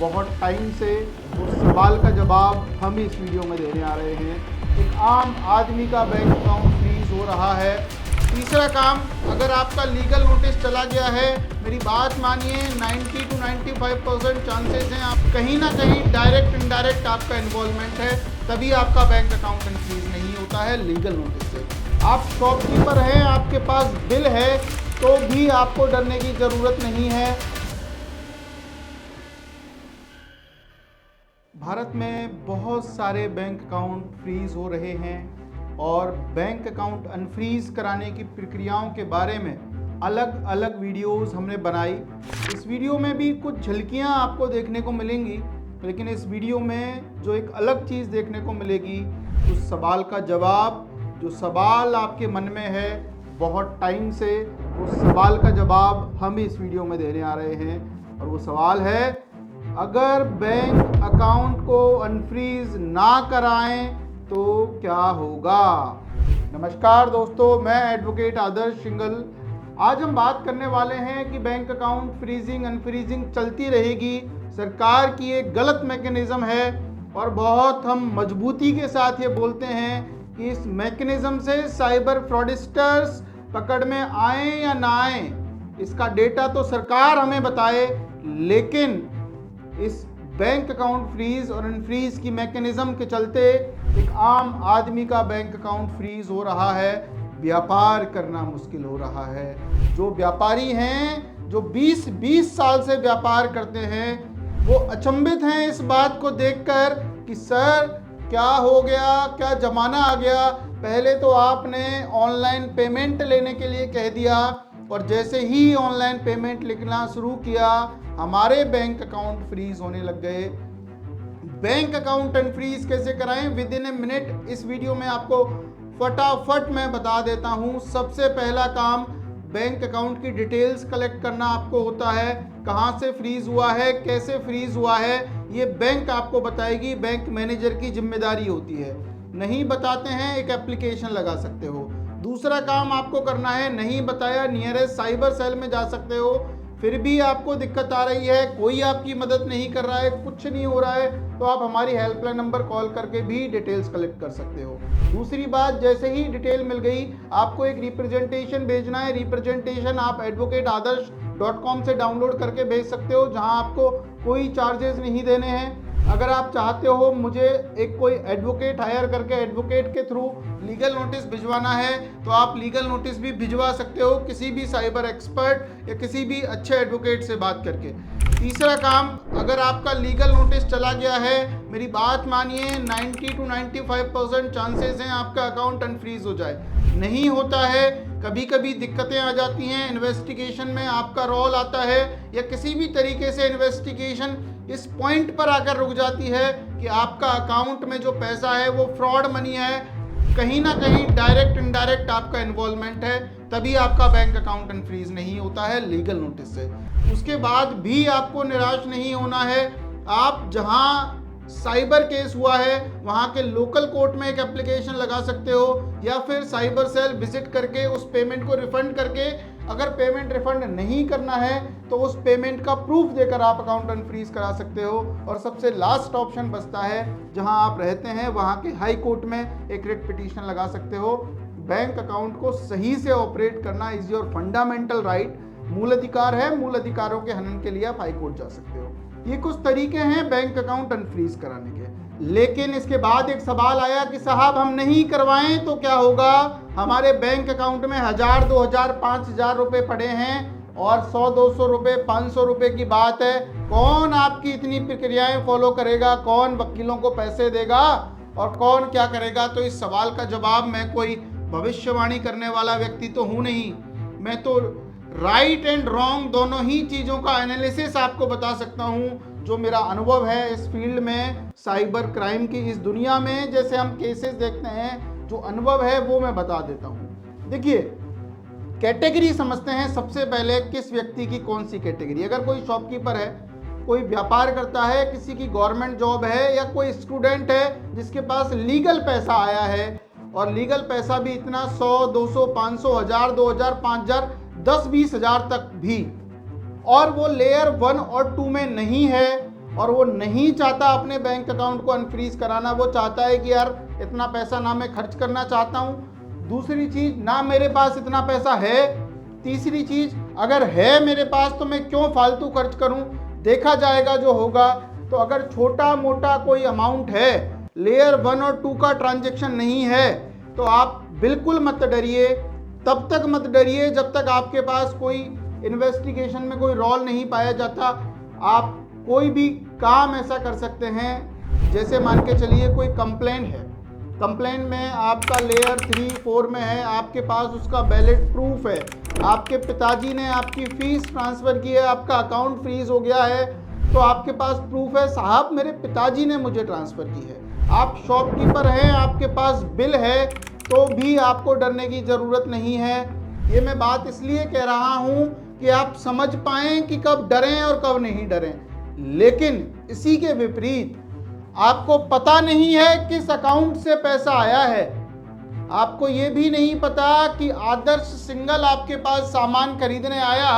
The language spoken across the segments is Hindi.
बहुत टाइम से उस सवाल का जवाब हम इस वीडियो में देने आ रहे हैं। एक आम आदमी का बैंक अकाउंट फ्रीज हो रहा है। तीसरा काम, अगर आपका लीगल नोटिस चला गया है, मेरी बात मानिए, 90 to 95% चांसेस हैं आप कहीं ना कहीं डायरेक्ट इनडायरेक्ट आपका इन्वॉल्वमेंट है, तभी आपका बैंक अकाउंट फ्रीज नहीं होता है लीगल नोटिस से। आप शॉपकीपर हैं, आपके पास बिल है, तो भी आपको डरने की ज़रूरत नहीं है। भारत में बहुत सारे बैंक अकाउंट फ्रीज हो रहे हैं और बैंक अकाउंट अनफ्रीज कराने की प्रक्रियाओं के बारे में अलग अलग वीडियोस हमने बनाई। इस वीडियो में भी कुछ झलकियां आपको देखने को मिलेंगी, लेकिन इस वीडियो में जो एक अलग चीज़ देखने को मिलेगी, उस सवाल का जवाब, जो सवाल आपके मन में है बहुत टाइम से, उस सवाल का जवाब हम इस वीडियो में देने आ रहे हैं। और वो सवाल है, अगर बैंक अकाउंट को अनफ्रीज ना कराएं तो क्या होगा। नमस्कार दोस्तों, मैं एडवोकेट आदर्श सिंगल। आज हम बात करने वाले हैं कि बैंक अकाउंट फ्रीजिंग अनफ्रीजिंग चलती रहेगी, सरकार की एक गलत मैकेनिज्म है और बहुत हम मजबूती के साथ ये बोलते हैं कि इस मैकेनिज्म से साइबर फ्रॉडस्टर्स पकड़ में आए या ना आए, इसका डेटा तो सरकार हमें बताए, लेकिन इस बैंक अकाउंट फ्रीज और अनफ्रीज की मैकेनिज्म के चलते एक आम आदमी का बैंक अकाउंट फ्रीज हो रहा है, व्यापार करना मुश्किल हो रहा है। जो व्यापारी हैं, जो 20 साल से व्यापार करते हैं, वो अचंभित हैं इस बात को देखकर कि सर क्या हो गया, क्या ज़माना आ गया। पहले तो आपने ऑनलाइन पेमेंट लेने के लिए कह दिया और जैसे ही ऑनलाइन पेमेंट लिखना शुरू किया, हमारे बैंक अकाउंट फ्रीज होने लग गए। बैंक अकाउंट अनफ्रीज कैसे कराएं, विद इन ए मिनट इस वीडियो में आपको फटाफट मैं बता देता हूं। सबसे पहला काम, बैंक अकाउंट की डिटेल्स कलेक्ट करना आपको होता है। कहां से फ्रीज हुआ है, कैसे फ्रीज हुआ है, ये बैंक आपको बताएगी, बैंक मैनेजर की जिम्मेदारी होती है। नहीं बताते हैं, एक एप्लीकेशन लगा सकते हो। दूसरा काम आपको करना है, नहीं बताया, नियरेस्ट साइबर सेल में जा सकते हो। फिर भी आपको दिक्कत आ रही है, कोई आपकी मदद नहीं कर रहा है, कुछ नहीं हो रहा है, तो आप हमारी हेल्पलाइन नंबर कॉल करके भी डिटेल्स कलेक्ट कर सकते हो। दूसरी बात, जैसे ही डिटेल मिल गई, आपको एक रिप्रेजेंटेशन भेजना है। रिप्रेजेंटेशन आप advocateadarsh.com से डाउनलोड करके भेज सकते हो, जहां आपको कोई चार्जेस नहीं देने हैं। अगर आप चाहते हो मुझे एक कोई एडवोकेट हायर करके एडवोकेट के थ्रू लीगल नोटिस भिजवाना है, तो आप लीगल नोटिस भी भिजवा सकते हो किसी भी साइबर एक्सपर्ट या किसी भी अच्छे एडवोकेट से बात करके। तीसरा काम, अगर आपका लीगल नोटिस चला गया है, मेरी बात मानिए, 90 to 95% चांसेस हैं आपका अकाउंट अनफ्रीज हो जाए। नहीं होता है, कभी कभी दिक्कतें आ जाती हैं, इन्वेस्टिगेशन में आपका रोल आता है या किसी भी तरीके से इन्वेस्टिगेशन इस पॉइंट पर आकर रुक जाती है कि आपका अकाउंट में जो पैसा है वो फ्रॉड मनी है, कहीं ना कहीं डायरेक्ट इनडायरेक्ट आपका इन्वॉल्वमेंट है, तभी आपका बैंक अकाउंट अनफ्रीज नहीं होता है लीगल नोटिस से। उसके बाद भी आपको निराश नहीं होना है। आप जहां साइबर केस हुआ है वहां के लोकल कोर्ट में एक एप्लीकेशन लगा सकते हो, या फिर साइबर सेल विजिट करके उस पेमेंट को रिफंड करके, अगर पेमेंट रिफंड नहीं करना है तो उस पेमेंट का प्रूफ देकर आप अकाउंट अनफ्रीज करा सकते हो। और सबसे लास्ट ऑप्शन बचता है, जहां आप रहते हैं वहां के हाई कोर्ट में एक रिट पिटीशन लगा सकते हो। बैंक अकाउंट को सही से ऑपरेट करना इज योर फंडामेंटल राइट, मूल अधिकार है। मूल अधिकारों के हनन के लिए आप हाई कोर्ट जा सकते हो। ये कुछ तरीके हैं बैंक अकाउंट अनफ्रीज कराने के। लेकिन इसके बाद एक सवाल आया कि साहब हम नहीं करवाएं तो क्या होगा। हमारे बैंक अकाउंट में 1000, 2000, 5000 रुपए पड़े हैं और 100, 200 रुपए, 500 रुपए की बात है। कौन आपकी इतनी प्रक्रियाएं फॉलो करेगा, कौन वकीलों को पैसे देगा और कौन क्या करेगा। तो इस सवाल का जवाब, मैं कोई भविष्यवाणी करने वाला व्यक्ति तो हूँ नहीं, मैं तो राइट एंड रॉन्ग दोनों ही चीज़ों का एनालिसिस आपको बता सकता हूँ। जो मेरा अनुभव है इस फील्ड में, साइबर क्राइम की इस दुनिया में जैसे हम केसेस देखते हैं, जो अनुभव है वो मैं बता देता हूँ। देखिए, कैटेगरी समझते हैं सबसे पहले, किस व्यक्ति की कौन सी कैटेगरी। अगर कोई शॉपकीपर है, कोई व्यापार करता है, किसी की गवर्नमेंट जॉब है, या कोई स्टूडेंट है जिसके पास लीगल पैसा आया है, और लीगल पैसा भी इतना 100, 200, 500, 1000, 2000, 5000, 10-20 हज़ार तक भी, और वो लेयर 1 और 2 में नहीं है, और वो नहीं चाहता अपने बैंक अकाउंट को अनफ्रीज कराना। वो चाहता है कि यार इतना पैसा ना मैं खर्च करना चाहता हूँ, दूसरी चीज़ ना मेरे पास इतना पैसा है, तीसरी चीज़ अगर है मेरे पास तो मैं क्यों फालतू खर्च करूँ, देखा जाएगा जो होगा। तो अगर छोटा मोटा कोई अमाउंट है, लेयर 1 और 2 का ट्रांजैक्शन नहीं है, तो आप बिल्कुल मत डरिए। तब तक मत डरिए जब तक आपके पास कोई इन्वेस्टिगेशन में कोई रोल नहीं पाया जाता। आप कोई भी काम ऐसा कर सकते हैं, जैसे मान के चलिए कोई कंप्लेन है, कंप्लेन में आपका लेयर 3, 4 में है, आपके पास उसका वैलिड प्रूफ है, आपके पिताजी ने आपकी फीस ट्रांसफ़र की है, आपका अकाउंट फ्रीज हो गया है, तो आपके पास प्रूफ है साहब मेरे पिताजी ने मुझे ट्रांसफ़र की है। आप शॉपकीपर हैं, आपके पास बिल है, तो भी आपको डरने की ज़रूरत नहीं है। ये मैं बात इसलिए कह रहा हूँ कि आप समझ पाएँ कि कब डरें और कब नहीं डरें। लेकिन इसी के विपरीत आपको पता नहीं है किस अकाउंट से पैसा आया है, आपको ये भी नहीं पता कि आदर्श सिंगल आपके पास सामान खरीदने आया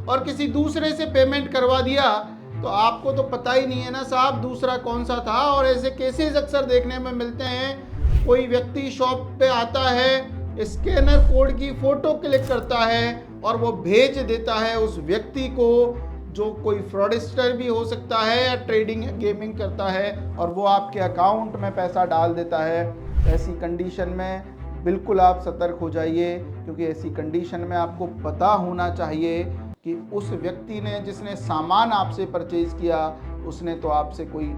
और किसी दूसरे से पेमेंट करवा दिया, तो आपको तो पता ही नहीं है ना साहब दूसरा कौन सा था। और ऐसे केसेस अक्सर देखने में मिलते हैं, कोई व्यक्ति शॉप पे आता है, स्कैनर कोड की फ़ोटो क्लिक करता है और वो भेज देता है उस व्यक्ति को, जो कोई फ्रॉडस्टर भी हो सकता है या ट्रेडिंग गेमिंग करता है, और वो आपके अकाउंट में पैसा डाल देता है। ऐसी कंडीशन में बिल्कुल आप सतर्क हो जाइए, क्योंकि ऐसी कंडीशन में आपको पता होना चाहिए कि उस व्यक्ति ने जिसने सामान आपसे परचेज किया, उसने तो आपसे कोई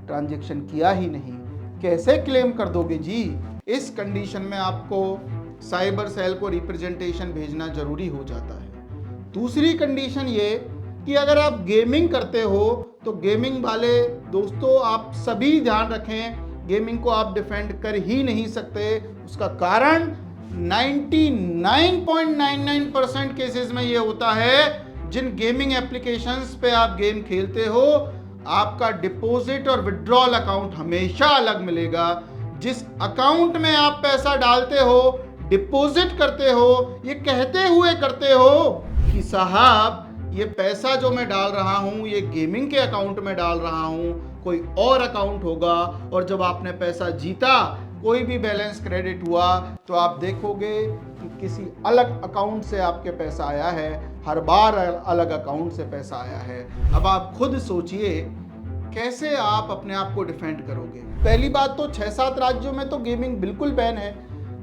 ट्रांजैक्शन किया ही नहीं। कैसे क्लेम कर दोगे जी? इस कंडीशन में आपको साइबर सेल को रिप्रेजेंटेशन भेजना जरूरी हो जाता है। दूसरी कंडीशन ये कि अगर आप गेमिंग करते हो, तो गेमिंग वाले दोस्तों आप सभी ध्यान रखें, गेमिंग को आप डिफेंड कर ही नहीं सकते। उसका कारण 99.99% केसेस में ये होता है, जिन गेमिंग एप्लीकेशंस पे आप गेम खेलते हो, आपका डिपॉजिट और विड्रॉल अकाउंट हमेशा अलग मिलेगा। जिस अकाउंट में आप पैसा डालते हो, डिपॉजिट करते हो, ये कहते हुए करते हो कि साहब ये पैसा जो मैं डाल रहा हूँ ये गेमिंग के अकाउंट में डाल रहा हूँ, कोई और अकाउंट होगा। और जब आपने पैसा जीता, कोई भी बैलेंस क्रेडिट हुआ, तो आप देखोगे कि किसी अलग अकाउंट से आपके पैसा आया है, हर बार अलग अकाउंट से पैसा आया है। अब आप खुद सोचिए कैसे आप अपने आप को डिफेंड करोगे। पहली बात तो 6-7 राज्यों में तो गेमिंग बिल्कुल बैन है।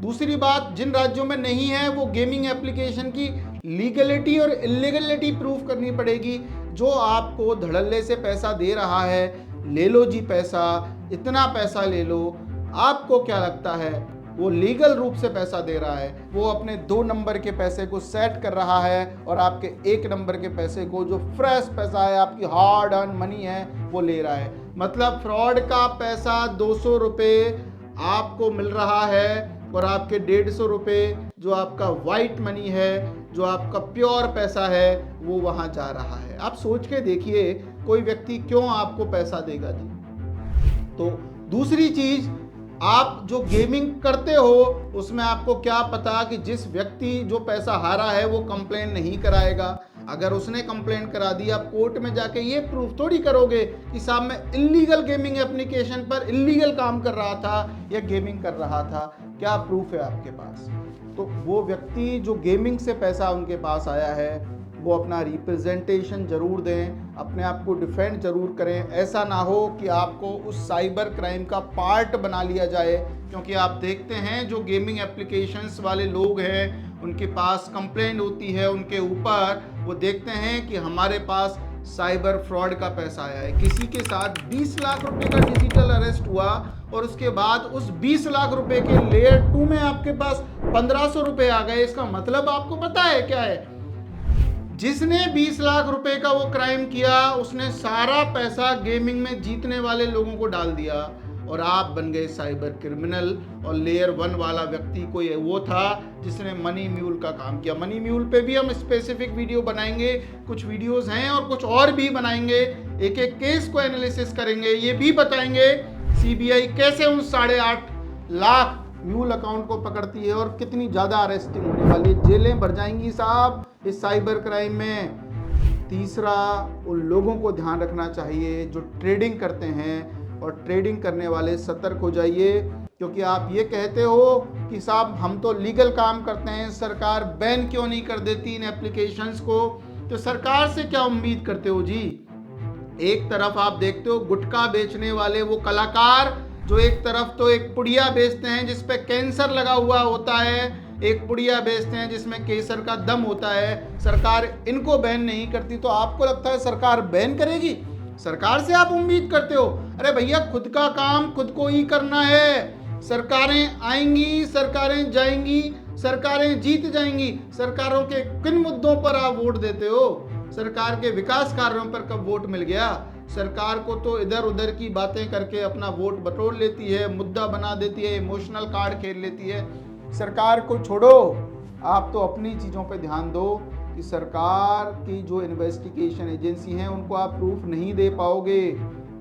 दूसरी बात, जिन राज्यों में नहीं है वो गेमिंग एप्लीकेशन की लीगलिटी और इलीगलिटी प्रूफ करनी पड़ेगी। जो आपको धड़ल्ले से पैसा दे रहा है, ले लो जी पैसा, इतना पैसा ले लो, आपको क्या लगता है वो लीगल रूप से पैसा दे रहा है? वो अपने 2 नंबर के पैसे को सेट कर रहा है और आपके 1 नंबर के पैसे को, जो फ्रेश पैसा है, आपकी हार्ड अर्न मनी है, वो ले रहा है। मतलब फ्रॉड का पैसा 200 रुपये आपको मिल रहा है और आपके 150 रुपये जो आपका वाइट मनी है, जो आपका प्योर पैसा है, वो वहाँ जा रहा है। आप सोच के देखिए कोई व्यक्ति क्यों आपको पैसा देगा जी। तो दूसरी चीज़, आप जो गेमिंग करते हो उसमें आपको क्या पता कि जिस व्यक्ति जो पैसा हारा है वो कंप्लेन नहीं कराएगा। अगर उसने कंप्लेन करा दी, आप कोर्ट में जाके ये प्रूफ थोड़ी करोगे कि साहब मैं इलीगल गेमिंग एप्लीकेशन पर इलीगल काम कर रहा था या गेमिंग कर रहा था। क्या प्रूफ है आपके पास? तो वो व्यक्ति जो गेमिंग से पैसा उनके पास आया है, वो अपना रिप्रेजेंटेशन जरूर दें, अपने आप को डिफेंड जरूर करें। ऐसा ना हो कि आपको उस साइबर क्राइम का पार्ट बना लिया जाए, क्योंकि आप देखते हैं जो गेमिंग एप्लीकेशंस वाले लोग हैं उनके पास कंप्लेंट होती है उनके ऊपर, वो देखते हैं कि हमारे पास साइबर फ्रॉड का पैसा आया है। किसी के साथ 20 लाख रुपए का डिजिटल अरेस्ट हुआ और उसके बाद उस 20 लाख रुपए के लेयर 2 में आपके पास 1500 रुपए आ गए। इसका मतलब आपको पता है क्या है? जिसने 20 लाख रुपए का वो क्राइम किया, उसने सारा पैसा गेमिंग में जीतने वाले लोगों को डाल दिया और आप बन गए साइबर क्रिमिनल। और लेयर 1 वाला व्यक्ति कोई वो था जिसने मनी म्यूल का काम किया। मनी म्यूल पे भी हम स्पेसिफिक वीडियो बनाएंगे, कुछ वीडियोस हैं और कुछ और भी बनाएंगे। एक एक केस को एनालिसिस करेंगे, ये भी बताएंगे सीबीआई कैसे उन 8.5 लाख म्यूल अकाउंट को पकड़ती है और कितनी ज़्यादा अरेस्टिंग होने वाली है। जेलें भर जाएंगी साहब इस साइबर क्राइम में। तीसरा, उन लोगों को ध्यान रखना चाहिए जो ट्रेडिंग करते हैं, और ट्रेडिंग करने वाले सतर्क हो जाइए, क्योंकि आप ये कहते हो कि साहब हम तो लीगल काम करते हैं, सरकार बैन क्यों नहीं कर देती इन एप्लीकेशंस को। तो सरकार से क्या उम्मीद करते हो जी। एक तरफ आप देखते हो गुटखा बेचने वाले वो कलाकार जो एक तरफ तो एक पुड़िया बेचते हैं जिसपे कैंसर लगा हुआ होता है, एक पुड़िया बेचते हैं जिसमें केसर का दम होता है, सरकार इनको बैन नहीं करती, तो आपको लगता है सरकार बैन करेगी? सरकार से आप उम्मीद करते हो? अरे भैया, खुद का काम खुद को ही करना है। सरकारें आएंगी, सरकारें जाएंगी, सरकारें जीत जाएंगी। सरकारों के किन मुद्दों पर आप वोट देते हो? सरकार के विकास कार्यों पर कब वोट मिल गया? सरकार को तो इधर उधर की बातें करके अपना वोट बटोर लेती है, मुद्दा बना देती है, इमोशनल कार्ड खेल लेती है। सरकार को छोड़ो, आप तो अपनी चीज़ों पे ध्यान दो कि सरकार की जो इन्वेस्टिगेशन एजेंसी हैं उनको आप प्रूफ नहीं दे पाओगे।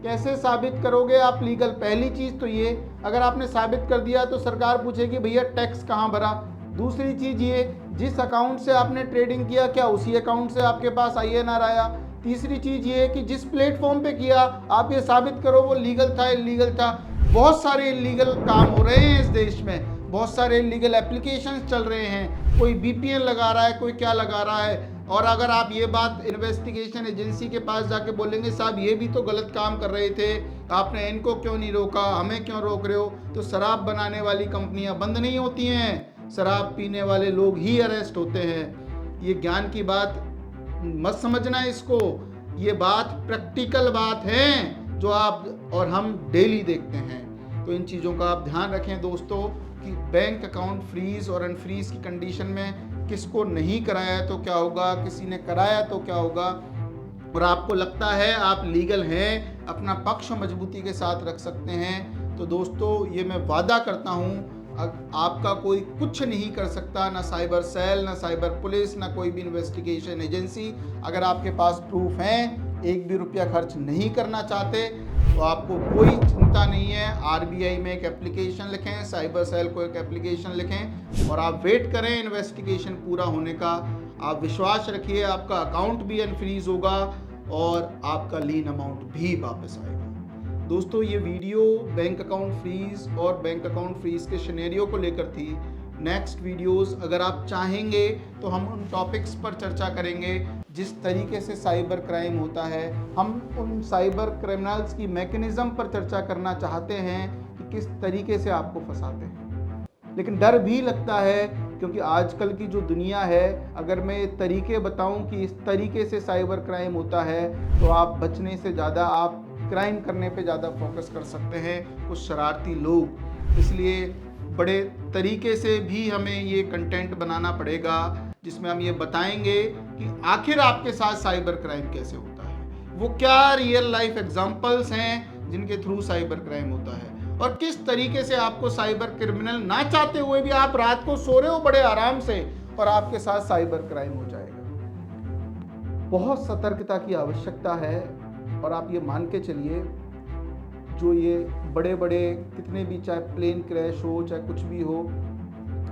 कैसे साबित करोगे आप लीगल? पहली चीज़ तो ये, अगर आपने साबित कर दिया तो सरकार पूछेगी भैया टैक्स कहाँ भरा। दूसरी चीज़ ये, जिस अकाउंट से आपने ट्रेडिंग किया क्या उसी अकाउंट से आपके पास INR आया? तीसरी चीज़ ये कि जिस प्लेटफॉर्म पे किया आप ये साबित करो वो लीगल था, इलीगल था। बहुत सारे इलीगल काम हो रहे हैं इस देश में, बहुत सारे इलीगल एप्लीकेशंस चल रहे हैं, कोई VPN लगा रहा है, कोई क्या लगा रहा है। और अगर आप ये बात इन्वेस्टिगेशन एजेंसी के पास जाके बोलेंगे साहब ये भी तो गलत काम कर रहे थे, आपने इनको क्यों नहीं रोका, हमें क्यों रोक रहे हो, तो शराब बनाने वाली कंपनियां बंद नहीं होती हैं, शराब पीने वाले लोग ही अरेस्ट होते हैं। ये ज्ञान की बात मत समझना इसको, ये बात प्रैक्टिकल बात है जो आप और हम डेली देखते हैं। तो इन चीज़ों का आप ध्यान रखें दोस्तों कि बैंक अकाउंट फ्रीज और अनफ्रीज की कंडीशन में किसको नहीं कराया तो क्या होगा, किसी ने कराया तो क्या होगा, और आपको लगता है आप लीगल हैं, अपना पक्ष मजबूती के साथ रख सकते हैं, तो दोस्तों ये मैं वादा करता हूँ आपका कोई कुछ नहीं कर सकता, ना साइबर सेल, ना साइबर पुलिस, ना कोई भी इन्वेस्टिगेशन एजेंसी। अगर आपके पास प्रूफ हैं, एक भी रुपया खर्च नहीं करना चाहते तो आपको कोई चिंता नहीं है। RBI में एक एप्लीकेशन लिखें, साइबर सेल को एक एप्लीकेशन लिखें और आप वेट करें इन्वेस्टिगेशन पूरा होने का। आप विश्वास रखिए आपका अकाउंट भी अनफ्रीज होगा और आपका लीन अमाउंट भी वापस आएगा। दोस्तों ये वीडियो बैंक अकाउंट फ्रीज और बैंक अकाउंट फ्रीज के सिनेरियो को लेकर थी। नेक्स्ट वीडियोस अगर आप चाहेंगे तो हम उन टॉपिक्स पर चर्चा करेंगे जिस तरीके से साइबर क्राइम होता है। हम उन साइबर क्रिमिनल्स की मैकेनिज्म पर चर्चा करना चाहते हैं कि किस तरीके से आपको फंसाते हैं, लेकिन डर भी लगता है क्योंकि आजकल की जो दुनिया है, अगर मैं ये तरीके बताऊं कि इस तरीके से साइबर क्राइम होता है तो आप बचने से ज़्यादा आप क्राइम करने पे ज़्यादा फोकस कर सकते हैं कुछ शरारती लोग। इसलिए बड़े तरीके से भी हमें ये कंटेंट बनाना पड़ेगा जिसमें हम ये बताएंगे कि आखिर आपके साथ साइबर क्राइम कैसे होता है, वो क्या रियल लाइफ एग्जांपल्स हैं जिनके थ्रू साइबर क्राइम होता है, और किस तरीके से आपको साइबर क्रिमिनल ना चाहते हुए भी आप रात को सो रहे हो बड़े आराम से और आपके साथ साइबर क्राइम हो जाएगा। बहुत सतर्कता की आवश्यकता है और आप ये मान के चलिए जो ये बड़े बड़े कितने भी, चाहे प्लेन क्रैश हो चाहे कुछ भी हो,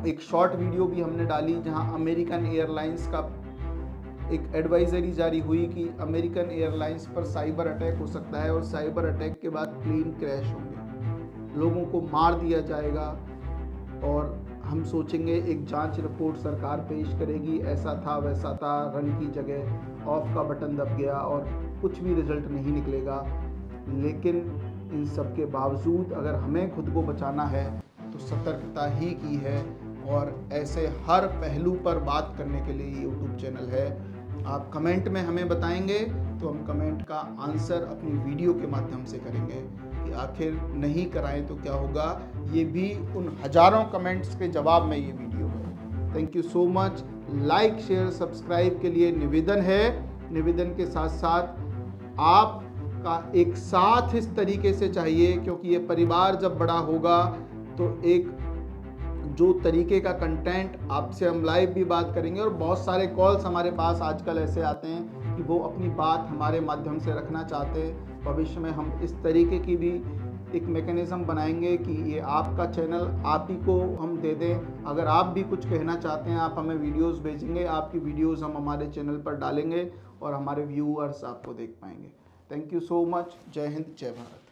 एक शॉर्ट वीडियो भी हमने डाली जहां अमेरिकन एयरलाइंस का एक एडवाइजरी जारी हुई कि अमेरिकन एयरलाइंस पर साइबर अटैक हो सकता है और साइबर अटैक के बाद प्लेन क्रैश होंगे, लोगों को मार दिया जाएगा और हम सोचेंगे एक जांच रिपोर्ट सरकार पेश करेगी, ऐसा था वैसा था, रन की जगह ऑफ का बटन दब गया और कुछ भी रिजल्ट नहीं निकलेगा। लेकिन इन सब के बावजूद अगर हमें खुद को बचाना है तो सतर्कता ही की है, और ऐसे हर पहलू पर बात करने के लिए यूट्यूब चैनल है। आप कमेंट में हमें बताएंगे तो हम कमेंट का आंसर अपनी वीडियो के माध्यम से करेंगे कि आखिर नहीं कराएं तो क्या होगा। ये भी उन हजारों कमेंट्स के जवाब में ये वीडियो है। Thank you so much. Like share subscribe के लिए निवेदन है। निवेदन के साथ साथ आपका एक साथ इस तरीके से चाहिए, क्योंकि ये परिवार जब बड़ा होगा तो एक जो तरीके का कंटेंट आपसे हम लाइव भी बात करेंगे, और बहुत सारे कॉल्स हमारे पास आजकल ऐसे आते हैं कि वो अपनी बात हमारे माध्यम से रखना चाहते हैं। भविष्य में हम इस तरीके की भी एक मैकेनिज़्म बनाएंगे कि ये आपका चैनल आप ही को हम दे दें। अगर आप भी कुछ कहना चाहते हैं आप हमें वीडियोस भेजेंगे, आपकी वीडियोस हम हमारे चैनल पर डालेंगे और हमारे व्यूअर्स आपको देख पाएंगे। Thank you so much. जय हिंद, जय भारत।